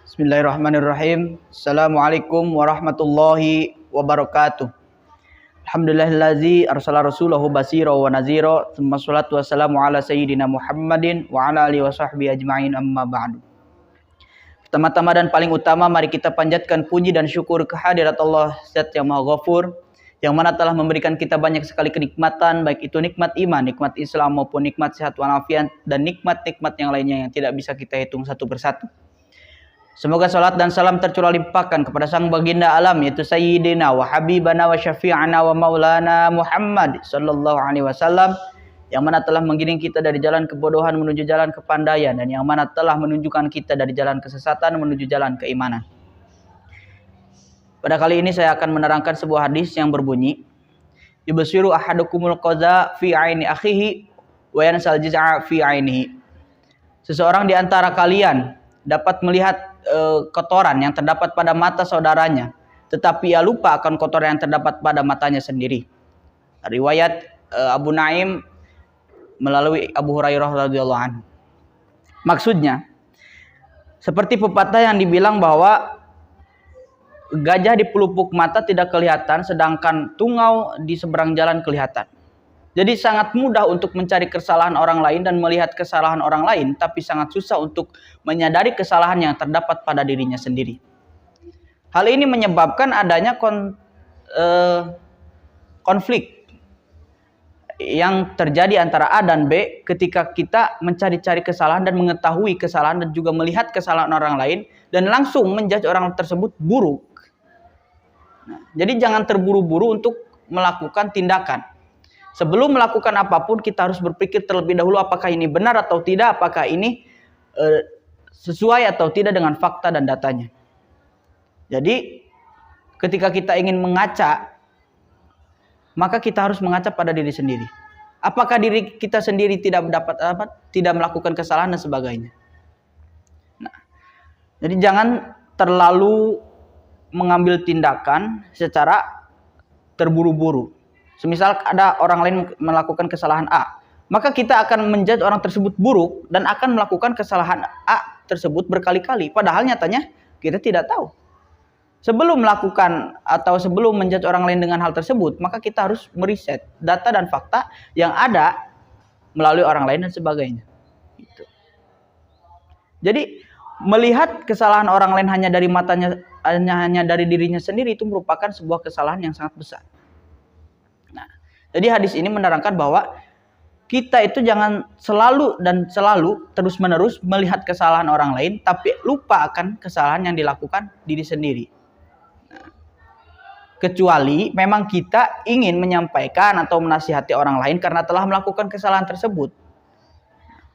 Bismillahirrahmanirrahim. Assalamualaikum warahmatullahi wabarakatuh. Alhamdulillahillazi arsala rasulahu basira wa nazira. Tsumma sholatu wassalamu ala sayyidina Muhammadin wa ala alihi wa sahbihi ajma'in, amma ba'du. Pertama-tama dan paling utama, mari kita panjatkan puji dan syukur kehadirat Allah Zat yang Maha Ghafur, yang mana telah memberikan kita banyak sekali kenikmatan, baik itu nikmat iman, nikmat Islam, maupun nikmat sehat walafiat, dan nikmat-nikmat yang lainnya yang tidak bisa kita hitung satu persatu. Semoga salat dan salam tercurah limpahkan kepada sang baginda alam, yaitu Sayyidina wa Habibana wa Syafi'ana wa Maulana Muhammad sallallahu alaihi wasallam, yang mana telah menggiring kita dari jalan kebodohan menuju jalan kepandaian, dan yang mana telah menunjukkan kita dari jalan kesesatan menuju jalan keimanan. Pada kali ini saya akan menerangkan sebuah hadis yang berbunyi, yubsiru ahadukumul qaza fi aini akhihi wa yansal jiz'a fi ainihi. Seseorang di antara kalian dapat melihat kotoran yang terdapat pada mata saudaranya, tetapi ia lupa akan kotoran yang terdapat pada matanya sendiri. Riwayat Abu Naim melalui Abu Hurairah radhiyallahu anhu. Maksudnya, seperti pepatah yang dibilang bahwa gajah di pelupuk mata tidak kelihatan, sedangkan tungau di seberang jalan kelihatan. Jadi sangat mudah untuk mencari kesalahan orang lain dan melihat kesalahan orang lain, tapi sangat susah untuk menyadari kesalahan yang terdapat pada dirinya sendiri. Hal ini menyebabkan adanya konflik yang terjadi antara A dan B ketika kita mencari-cari kesalahan dan mengetahui kesalahan dan juga melihat kesalahan orang lain dan langsung menjudge orang tersebut buruk. Nah, jadi jangan terburu-buru untuk melakukan tindakan. Sebelum melakukan apapun, kita harus berpikir terlebih dahulu apakah ini benar atau tidak, apakah ini sesuai atau tidak dengan fakta dan datanya. Jadi, ketika kita ingin mengaca, maka kita harus mengaca pada diri sendiri. Apakah diri kita sendiri tidak melakukan kesalahan dan sebagainya. Nah, jadi jangan terlalu mengambil tindakan secara terburu-buru. Semisal ada orang lain melakukan kesalahan A, maka kita akan menjudge orang tersebut buruk dan akan melakukan kesalahan A tersebut berkali-kali. Padahal nyatanya kita tidak tahu. Sebelum melakukan atau sebelum menjudge orang lain dengan hal tersebut, maka kita harus meriset data dan fakta yang ada melalui orang lain dan sebagainya. Gitu. Jadi melihat kesalahan orang lain hanya dari matanya, hanya dari dirinya sendiri, itu merupakan sebuah kesalahan yang sangat besar. Jadi hadis ini menerangkan bahwa kita itu jangan selalu terus-menerus melihat kesalahan orang lain, tapi lupa akan kesalahan yang dilakukan diri sendiri. Nah, kecuali memang kita ingin menyampaikan atau menasihati orang lain karena telah melakukan kesalahan tersebut.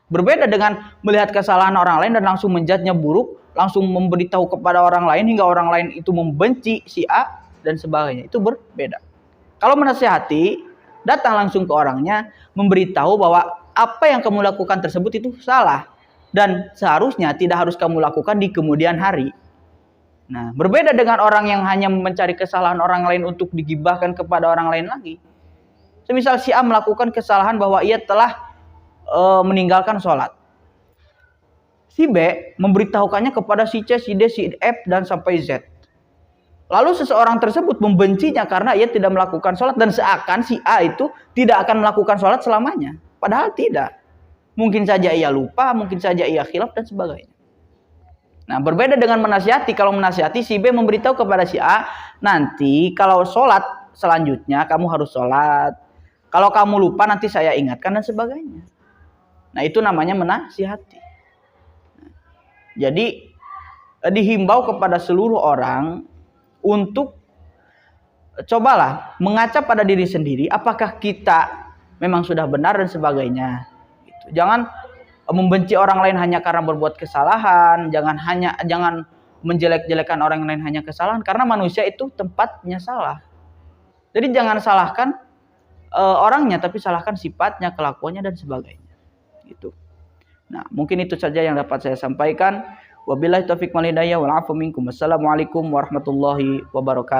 Berbeda dengan melihat kesalahan orang lain dan langsung menjudge-nya buruk, langsung memberitahu kepada orang lain hingga orang lain itu membenci si A dan sebagainya. Itu berbeda. Kalau menasihati, datang langsung ke orangnya, memberitahu bahwa apa yang kamu lakukan tersebut itu salah dan seharusnya tidak harus kamu lakukan di kemudian hari. Nah, berbeda dengan orang yang hanya mencari kesalahan orang lain untuk digibahkan kepada orang lain lagi. Semisal si A melakukan kesalahan bahwa ia telah meninggalkan sholat. Si B memberitahukannya kepada si C, si D, si F dan sampai Z. Lalu seseorang tersebut membencinya karena ia tidak melakukan sholat dan seakan si A itu tidak akan melakukan sholat selamanya. Padahal tidak. Mungkin saja ia lupa, mungkin saja ia khilaf dan sebagainya. Nah, berbeda dengan menasihati. Kalau menasihati, si B memberitahu kepada si A, nanti kalau sholat selanjutnya kamu harus sholat. Kalau kamu lupa nanti saya ingatkan dan sebagainya. Nah, itu namanya menasihati. Jadi dihimbau kepada seluruh orang untuk cobalah mengaca pada diri sendiri, apakah kita memang sudah benar dan sebagainya. Gitu. Jangan membenci orang lain hanya karena berbuat kesalahan, jangan menjelek-jelekan orang lain hanya kesalahan, karena manusia itu tempatnya salah. Jadi jangan salahkan orangnya, tapi salahkan sifatnya, kelakuannya dan sebagainya. Gitu. Nah, mungkin itu saja yang dapat saya sampaikan. Wabillahi taufiq wal hidayah wal afu minkum. Wassalamualaikum warahmatullahi wabarakatuh.